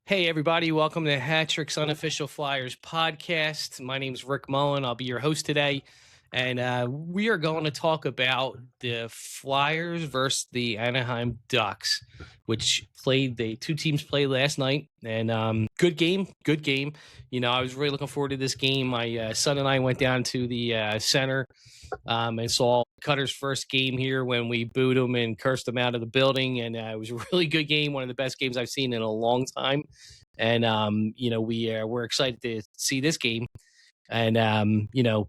Hey, everybody. Welcome to Hattrick's Unofficial Flyers podcast. My name is Rick Mullen. I'll be your host today. And we are going to talk about the Flyers versus the Anaheim Ducks, which the two teams played last night. And good game, good game. I was really looking forward to this game. My son and I went down to the center and saw Cutter's first game here when we booed him and cursed him out of the building. And it was a really good game, one of the best games I've seen in a long time. And we're excited to see this game. And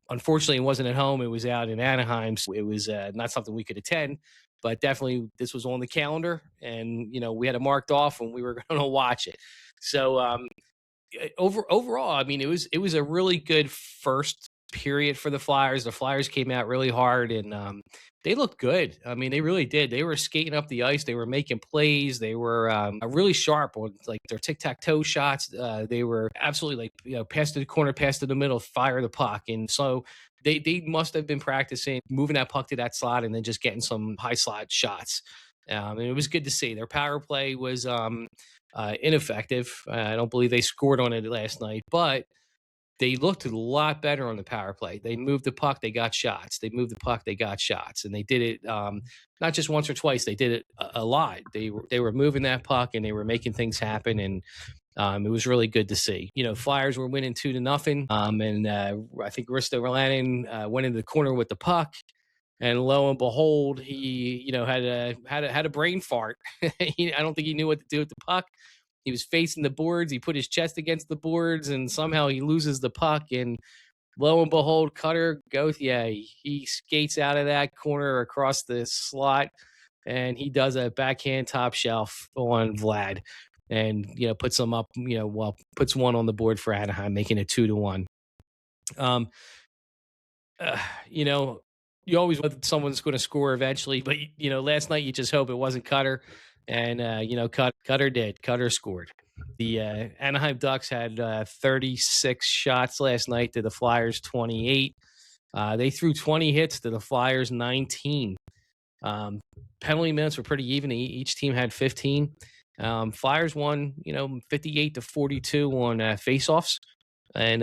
unfortunately, it wasn't at home; it was out in Anaheim. So it was not something we could attend. But definitely, this was on the calendar, and we had it marked off, and we were going to watch it. So overall, I mean, it was a really good first period for the Flyers. The Flyers came out really hard, and they looked good. I mean, they really did. They were skating up the ice. They were making plays. They were really sharp on like their tic tac toe shots. They were absolutely pass to the corner, pass to the middle, fire the puck, and so. They must have been practicing moving that puck to that slot and then just getting some high slot shots. And it was good to see. Their power play was ineffective. I don't believe they scored on it last night, but they looked a lot better on the power play. They moved the puck, they got shots. They moved the puck, they got shots, and they did it not just once or twice. They did it a lot. They were moving that puck and they were making things happen, and it was really good to see. Flyers were winning 2-0, and I think Risto Rolanen went into the corner with the puck. And lo and behold, he, had a brain fart. I don't think he knew what to do with the puck. He was facing the boards. He put his chest against the boards, and somehow he loses the puck. And lo and behold, Cutter goes, he skates out of that corner across the slot, and he does a backhand top shelf on Vlad, and puts them up. Puts one on the board for Anaheim, making it 2-1. You always want someone's going to score eventually, but last night you just hope it wasn't Cutter, and Cutter did. Cutter scored. The Anaheim Ducks had 36 shots last night to the Flyers 28. They threw 20 hits to the Flyers 19. Penalty minutes were pretty even. Each team had 15. Flyers won, 58-42 on faceoffs, and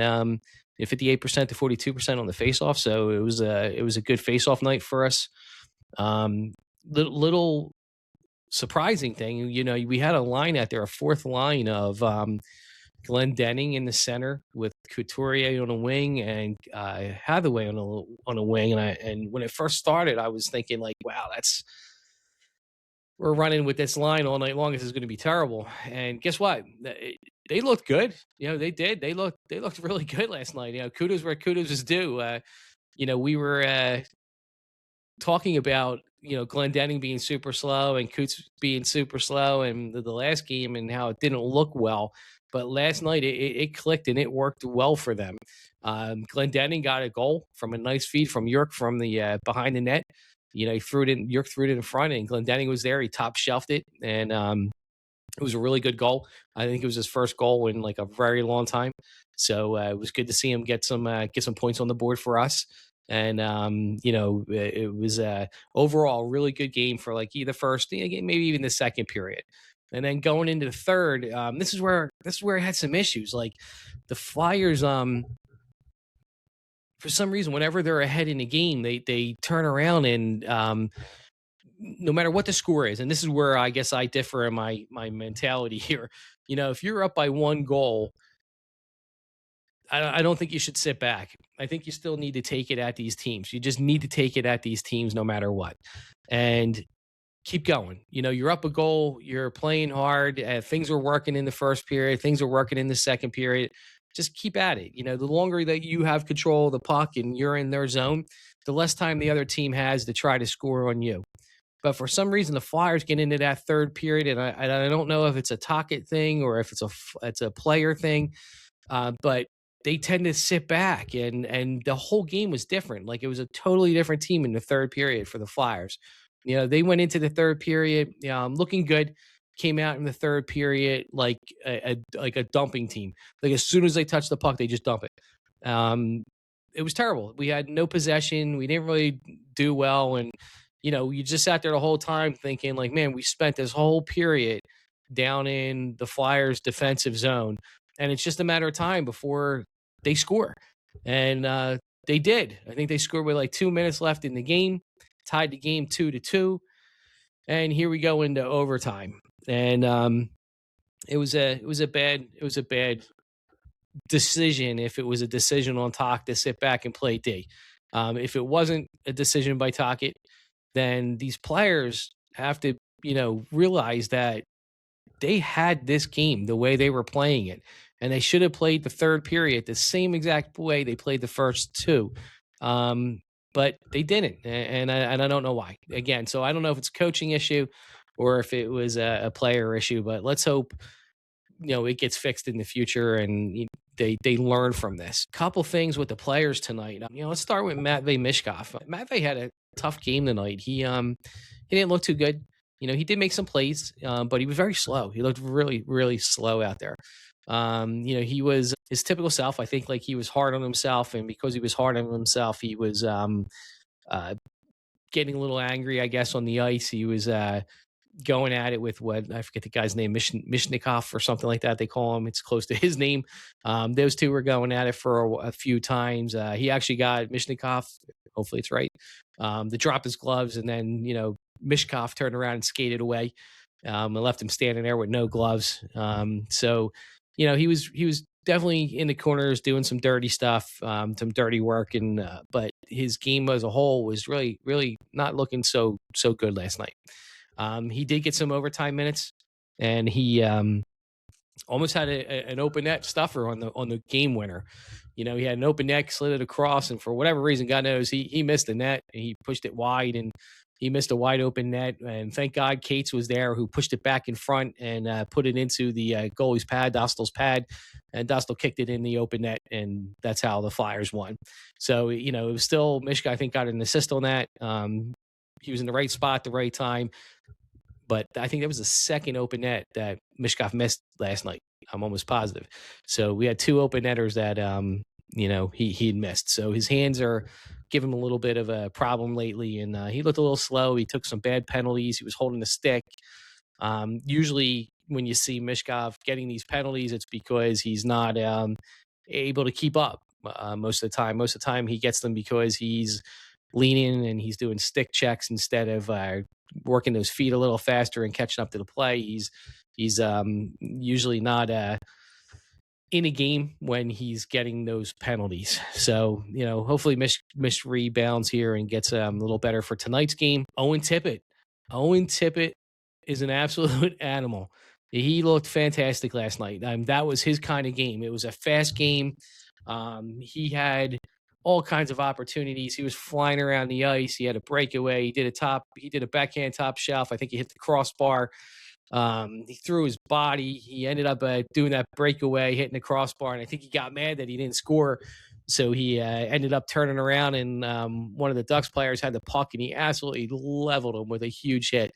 58% to 42% on the faceoff. So it was a good faceoff night for us. Little surprising thing, we had a line out there, a fourth line of Glenn Denning in the center with Couturier on a wing and Hathaway on a wing. And when it first started, I was thinking like, wow, we're running with this line all night long. This is going to be terrible. And guess what? They looked good. They did. They looked really good last night. Kudos where kudos is due. We were talking about Glenn Denning being super slow and Coots being super slow, and the last game and how it didn't look well. But last night it clicked and it worked well for them. Glenn Denning got a goal from a nice feed from York from the behind the net. He threw it in. York threw it in front, and Glenn Denning was there. He top shelved it, and it was a really good goal. I think it was his first goal in like a very long time. So it was good to see him get some points on the board for us. And it was overall a really good game for like either first, maybe even the second period. And then going into the third, this is where it had some issues. Like the Flyers, for some reason, whenever they're ahead in the game, they turn around and no matter what the score is, and this is where I guess I differ in my mentality here. If you're up by one goal, I don't think you should sit back. I think you still need to take it at these teams. You just need to take it at these teams no matter what. And keep going. You're up a goal. You're playing hard. Things are working in the first period. Things are working in the second period. Just keep at it. The longer that you have control of the puck and you're in their zone, the less time the other team has to try to score on you. But for some reason, the Flyers get into that third period, and I don't know if it's a Tocchet thing or if it's a player thing, but they tend to sit back, and the whole game was different. Like it was a totally different team in the third period for the Flyers. They went into the third period looking good, came out in the third period like a dumping team. Like as soon as they touch the puck, they just dump it. It was terrible. We had no possession. We didn't really do well, and you just sat there the whole time thinking like, man, we spent this whole period down in the Flyers defensive zone, and it's just a matter of time before they score. And they did. I think they scored with like 2 minutes left in the game, tied the game 2-2, and here we go into overtime. And it was a bad decision if it was a decision on Talk to sit back and play D. If it wasn't a decision by Tocchet, then these players have to, realize that they had this game the way they were playing it, and they should have played the third period the same exact way they played the first two. But they didn't, and I don't know why. Again, so I don't know if it's a coaching issue or if it was a player issue, but let's hope it gets fixed in the future and they learn from this. Couple things with the players tonight. Let's start with Matvey Mishkov. Matvey had a tough game tonight. He didn't look too good. He did make some plays, but he was very slow. He looked really, really slow out there. He was his typical self. I think like he was hard on himself, and because he was hard on himself, he was getting a little angry, I guess, on the ice. He was going at it with what I forget the guy's name, Mishnikov or something like that. They call him. It's close to his name. Those two were going at it for a few times. He actually got Mishnikov. Hopefully it's right. To drop his gloves, and then Mishkov turned around and skated away, and left him standing there with no gloves. So he was definitely in the corners doing some dirty stuff, some dirty work, and but his game as a whole was really, really not looking so good last night. He did get some overtime minutes, and he almost had an open net stuffer on the game winner. He had an open net, slid it across, and for whatever reason, God knows, he missed the net. And he pushed it wide, and he missed a wide open net. And thank God Cates was there, who pushed it back in front and put it into the goalie's pad, Dostal's pad, and Dostal kicked it in the open net, and that's how the Flyers won. So it was still Mishka, I think, got an assist on that. He was in the right spot at the right time. But I think that was the second open net that Mishkov missed last night. I'm almost positive. So we had two open netters that he'd missed. So his hands are giving him a little bit of a problem lately, and he looked a little slow. He took some bad penalties. He was holding the stick. Usually when you see Mishkov getting these penalties, it's because he's not able to keep up most of the time. Most of the time he gets them because he's leaning and he's doing stick checks instead of working those feet a little faster and catching up to the play. He's usually not in a game when he's getting those penalties. So, hopefully Mish rebounds here and gets a little better for tonight's game. Owen Tippett is an absolute animal. He looked fantastic last night. That was his kind of game. It was a fast game. He had all kinds of opportunities. He was flying around the ice. He had a breakaway. He did a backhand top shelf. I think he hit the crossbar. He threw his body. He ended up doing that breakaway, hitting the crossbar, and I think he got mad that he didn't score. So he ended up turning around, and one of the Ducks players had the puck, and he absolutely leveled him with a huge hit.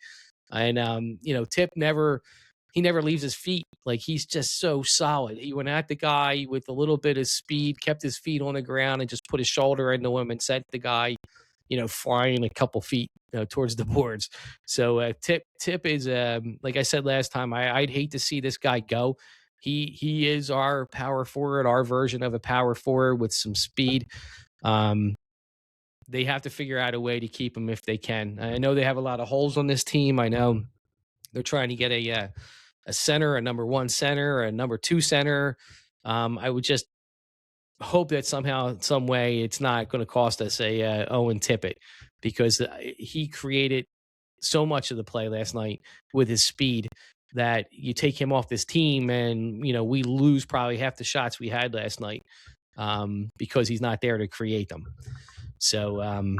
And Tip never leaves his feet. Like, he's just so solid. He went at the guy with a little bit of speed, kept his feet on the ground, and just put his shoulder into him and sent the guy, flying a couple feet towards the boards. So Tip is, like I said last time, I'd hate to see this guy go. He is our power forward, our version of a power forward with some speed. They have to figure out a way to keep him if they can. I know they have a lot of holes on this team. I know they're trying to get a center, a number one center, a number two center. I would just hope that somehow, some way, it's not going to cost us a Owen Tippett, because he created so much of the play last night with his speed that you take him off this team and, we lose probably half the shots we had last night because he's not there to create them. So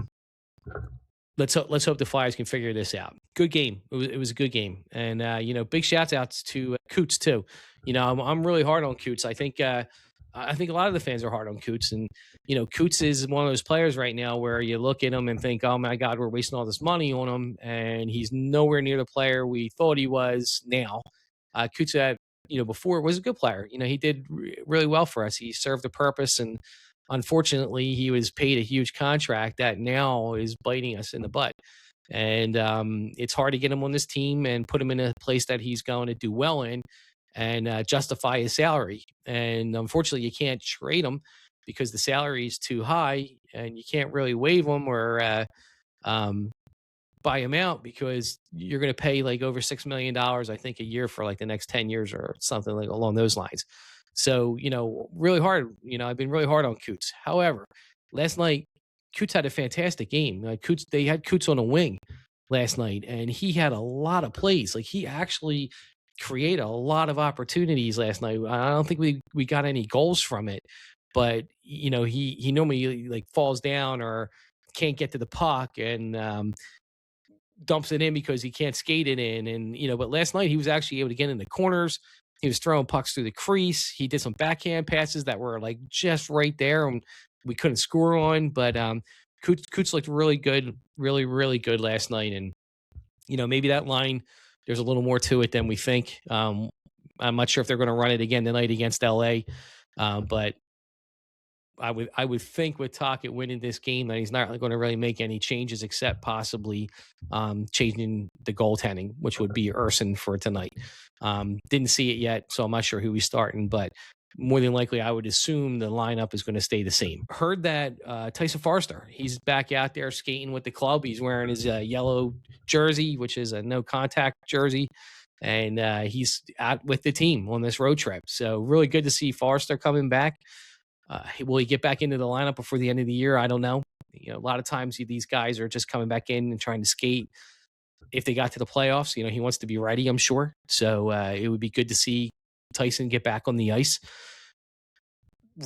let's hope the Flyers can figure this out. Good game. It was a good game. And, big shout outs to Coots too. I'm really hard on Coots. I think a lot of the fans are hard on Coots, and, Coots is one of those players right now where you look at him and think, oh my God, we're wasting all this money on him. And he's nowhere near the player we thought he was now. Coots before was a good player. He did really well for us. He served a purpose, and unfortunately he was paid a huge contract that now is biting us in the butt. and it's hard to get him on this team and put him in a place that he's going to do well in and justify his salary. And unfortunately, you can't trade him because the salary is too high, and you can't really waive him or um, buy him out because you're going to pay like over $6 million, I think, a year for like the next 10 years or something like along those lines. So really hard. I've been really hard on Coots. However, last night Coots had a fantastic game. Coots, they had Coots on a wing last night, and he had a lot of plays. Like he actually created a lot of opportunities last night. I don't think we got any goals from it, but he normally like falls down or can't get to the puck and dumps it in because he can't skate it in. And but last night he was actually able to get in the corners. He was throwing pucks through the crease. He did some backhand passes that were like just right there, and we couldn't score on. But Coots looked really good, really, really good last night. And maybe that line, there's a little more to it than we think. I'm not sure if they're going to run it again tonight against LA, but I would think with Tocchet winning this game that he's not going to really make any changes except possibly changing the goaltending, which would be Urson for tonight. Didn't see it yet, so I'm not sure who he's starting, but more than likely, I would assume the lineup is going to stay the same. Heard that Tyson Forster, he's back out there skating with the club. He's wearing his yellow jersey, which is a no contact jersey. And he's out with the team on this road trip. So really good to see Forster coming back. Will he get back into the lineup before the end of the year? I don't know. A lot of times these guys are just coming back in and trying to skate. If they got to the playoffs, he wants to be ready, I'm sure. So it would be good to see Tyson get back on the ice.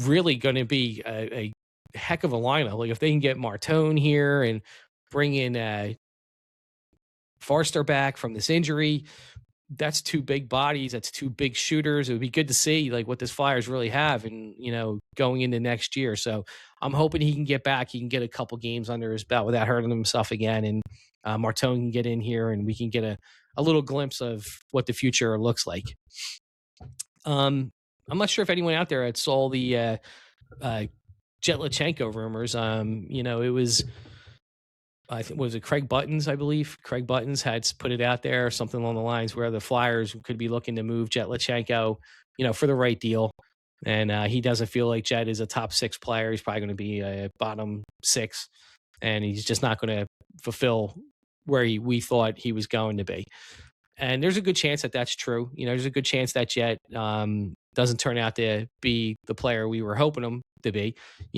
Really going to be a heck of a lineup. Like if they can get Martone here and bring in Forster back from this injury, that's two big bodies. That's two big shooters. It would be good to see like what this Flyers really have and, going into next year. So I'm hoping he can get back. He can get a couple games under his belt without hurting himself again. And Martone can get in here and we can get a little glimpse of what the future looks like. I'm not sure if anyone out there had saw the Jetlachenko rumors. It was, I think, was it Craig Buttons, I believe? Craig Buttons had put it out there, something along the lines where the Flyers could be looking to move Jetlachenko, for the right deal. And he doesn't feel like Jet is a top 6 player. He's probably going to be a bottom 6, and he's just not going to fulfill where we thought he was going to be. And there's a good chance that that's true. There's a good chance that Jet doesn't turn out to be the player we were hoping him to be.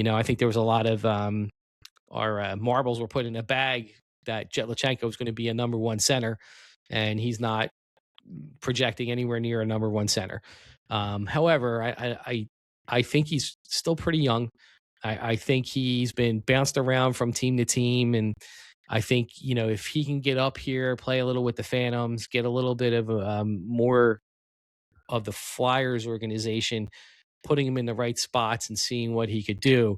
I think there was a lot of our marbles were put in a bag that Jetlachenko was going to be a number 1 center, and he's not projecting anywhere near a number 1 center. However, I think he's still pretty young. I think he's been bounced around from team to team, and I think if he can get up here, play a little with the Phantoms, get a little bit of more of the Flyers organization, putting him in the right spots and seeing what he could do.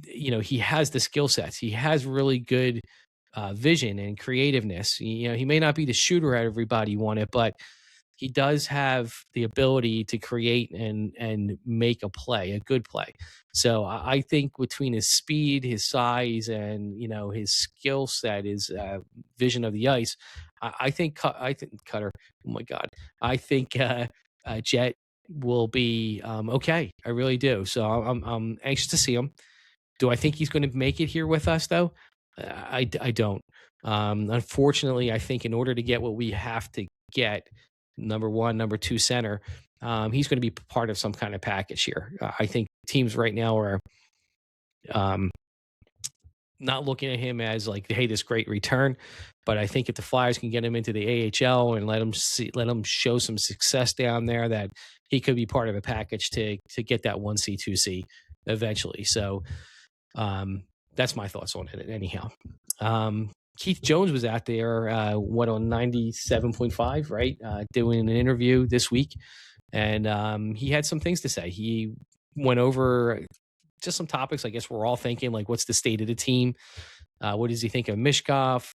He has the skill sets. He has really good vision and creativeness. He may not be the shooter everybody wanted, but he does have the ability to create and make a play, a good play. So I think between his speed, his size, and his skill set, his vision of the ice, I think Cutter. Oh my God, I think Jet will be okay. I really do. So I'm anxious to see him. Do I think he's going to make it here with us, though? I don't. Unfortunately, I think in order to get what we have to get, number 1, number 2 center, he's going to be part of some kind of package here. I think teams right now are not looking at him as like, hey, this great return. But I think if the Flyers can get him into the AHL and let him show some success down there, that he could be part of a package to get that 1C, 2C eventually. So that's my thoughts on it anyhow. Keith Jones was out there, on 97.5, right? Doing an interview this week. And he had some things to say. He went over just some topics. I guess we're all thinking, like, what's the state of the team? What does he think of Mishkov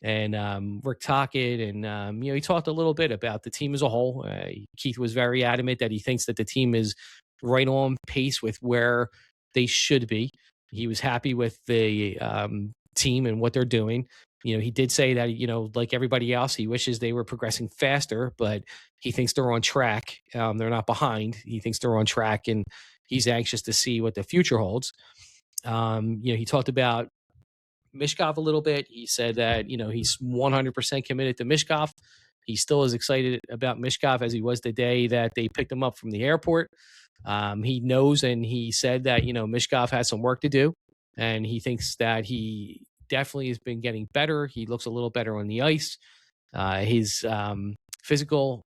and Rick Tocchet? And, he talked a little bit about the team as a whole. Keith was very adamant that he thinks that the team is right on pace with where they should be. He was happy with the team and what they're doing. He did say that, like everybody else, he wishes they were progressing faster, but he thinks they're on track. They're not behind. He thinks they're on track, and he's anxious to see what the future holds. He talked about Mishkov a little bit. He said that, he's 100% committed to Mishkov. He's still as excited about Mishkov as he was the day that they picked him up from the airport. He knows, and he said that, Mishkov has some work to do, and he thinks that he definitely has been getting better. He looks a little better on the ice. His physical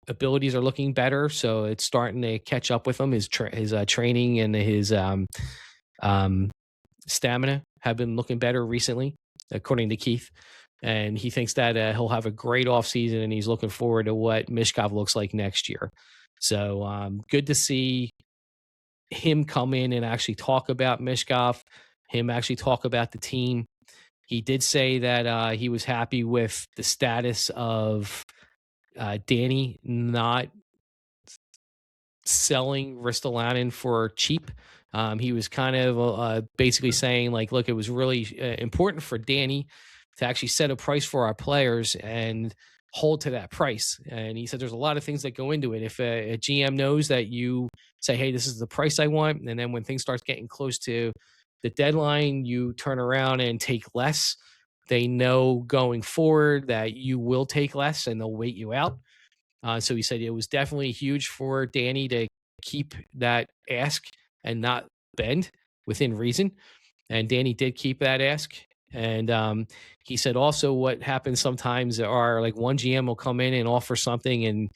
abilities are looking better, so it's starting to catch up with him. His training and his stamina have been looking better recently, according to Keith. And he thinks that he'll have a great offseason, and he's looking forward to what Mishkov looks like next year. So good to see him come in and actually talk about Mishkov, him actually talk about the team. He did say that he was happy with the status of Danny not selling Ristolainen for cheap. He was kind of basically saying, like, look, it was really important for Danny to actually set a price for our players and hold to that price. And he said there's a lot of things that go into it. If a GM knows that you say, hey, this is the price I want, and then when things start getting close to the deadline, you turn around and take less, they know going forward that you will take less and they'll wait you out. So he said it was definitely huge for Danny to keep that ask and not bend within reason. And Danny did keep that ask. And he said also what happens sometimes are like one GM will come in and offer something, and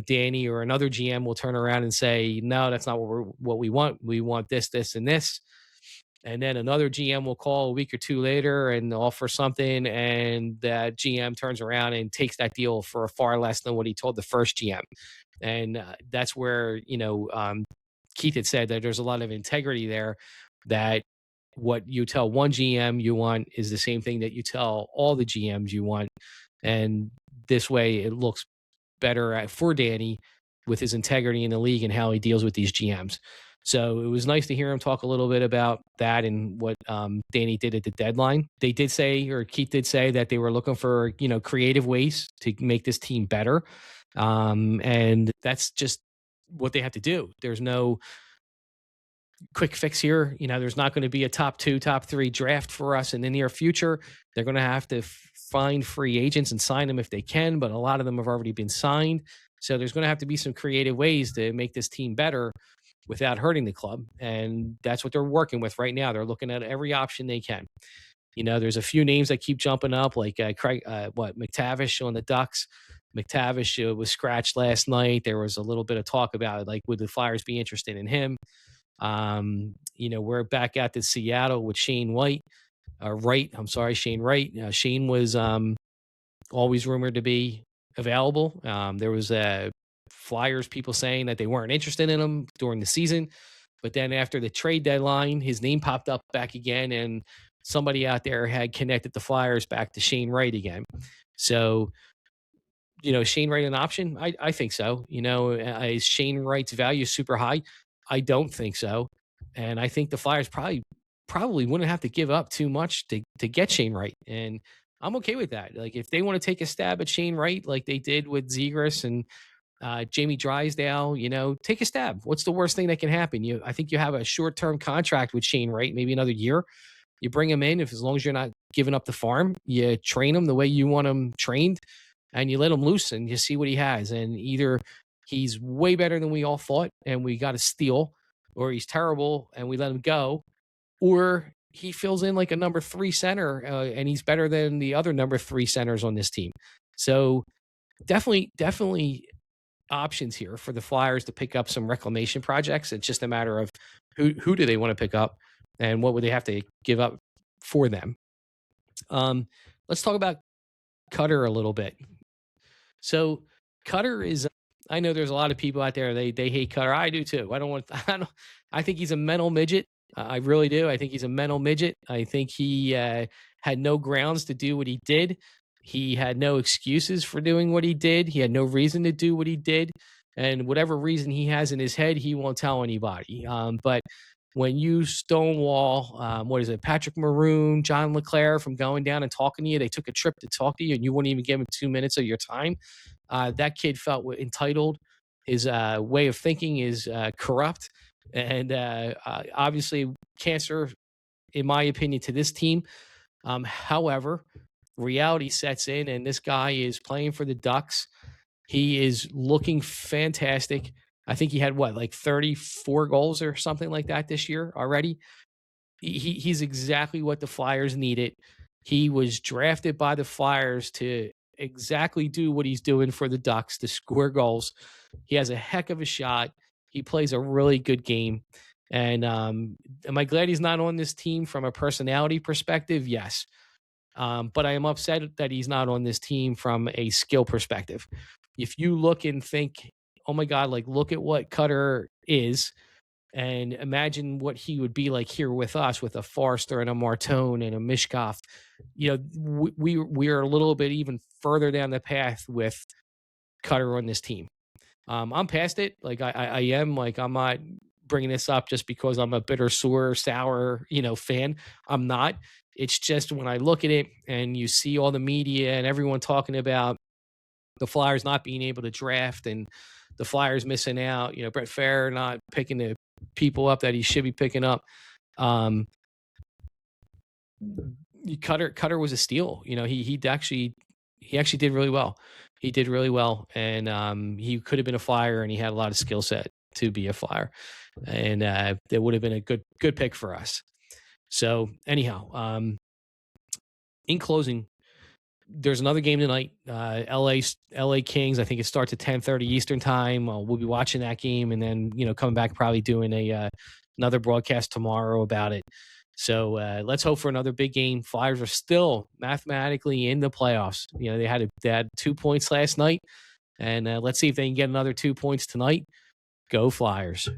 Danny or another GM will turn around and say, no, that's not what we want. We want this, this, and this. And then another GM will call a week or two later and offer something, and that GM turns around and takes that deal for far less than what he told the first GM. And that's where, Keith had said that there's a lot of integrity there, that what you tell one GM you want is the same thing that you tell all the GMs you want. And this way it looks better for Danny with his integrity in the league and how he deals with these GMs. So it was nice to hear him talk a little bit about that and what Danny did at the deadline. They did say, or Keith did say, that they were looking for, creative ways to make this team better. And that's just what they have to do. There's no quick fix here. There's not going to be a top 2, top 3 draft for us in the near future. They're going to have to find free agents and sign them if they can, but a lot of them have already been signed. So there's going to have to be some creative ways to make this team better without hurting the club. And that's what they're working with right now. They're looking at every option they can. There's a few names that keep jumping up, like Craig, McTavish on the Ducks. McTavish was scratched last night. There was a little bit of talk about it, like, would the Flyers be interested in him? We're back at the Seattle with Shane Wright. Shane Wright. Shane was always rumored to be available. There was Flyers people saying that they weren't interested in him during the season, but then after the trade deadline, his name popped up back again, and somebody out there had connected the Flyers back to Shane Wright again. So, Shane Wright an option? I think so. Is Shane Wright's value super high? I don't think so. And I think the Flyers probably wouldn't have to give up too much to get Shane Wright. And I'm okay with that. Like, if they want to take a stab at Shane Wright like they did with Zegras and Jamie Drysdale, take a stab. What's the worst thing that can happen? I think you have a short-term contract with Shane Wright, maybe another year. You bring him in, as long as you're not giving up the farm, you train him the way you want him trained, and you let him loose and you see what he has. And either he's way better than we all thought and we got a steal, or he's terrible and we let him go, or he fills in like a number 3 center and he's better than the other number 3 centers on this team. So definitely options here for the Flyers to pick up some reclamation projects. It's just a matter of who do they want to pick up and what would they have to give up for them. Let's talk about Cutter a little bit. So Cutter is, I know there's a lot of people out there, they hate Cutter. I do too. I think he's a mental midget. I really do. I think he's a mental midget. I think he had no grounds to do what he did. He had no excuses for doing what he did. He had no reason to do what he did. And whatever reason he has in his head, he won't tell anybody. But when you stonewall, what is it, Patrick Maroon, John LeClaire from going down and talking to you. They took a trip to talk to you, and you wouldn't even give them 2 minutes of your time. That kid felt entitled. His way of thinking is corrupt, and obviously cancer, in my opinion, to this team. However, reality sets in, and this guy is playing for the Ducks. He is looking fantastic. I think he had what, like 34 goals or something like that this year already. He's exactly what the Flyers needed. He was drafted by the Flyers to exactly do what he's doing for the Ducks, to score goals. He has a heck of a shot. He plays a really good game. And am I glad he's not on this team from a personality perspective? Yes. But I am upset that he's not on this team from a skill perspective. If you look and think, oh my God, like look at what Cutter is, and imagine what he would be like here with us, with a Forster and a Martone and a Mishkov. You know, we are a little bit even further down the path with Cutter on this team. I'm past it. Like I am. Like I'm not bringing this up just because I'm a bitter, sour, fan. I'm not. It's just when I look at it and you see all the media and everyone talking about the Flyers not being able to draft and the Flyers missing out, Brett Fair not picking the people up that he should be picking up. Cutter was a steal. He actually did really well. He did really well, and he could have been a Flyer, and he had a lot of skill set to be a Flyer, and it would have been a good pick for us. So anyhow, in closing, there's another game tonight. LA Kings. I think it starts at 10:30 Eastern time. We'll be watching that game, and then coming back, probably doing another broadcast tomorrow about it. So let's hope for another big game. Flyers are still mathematically in the playoffs. They had 2 points last night, and let's see if they can get another 2 points tonight. Go Flyers.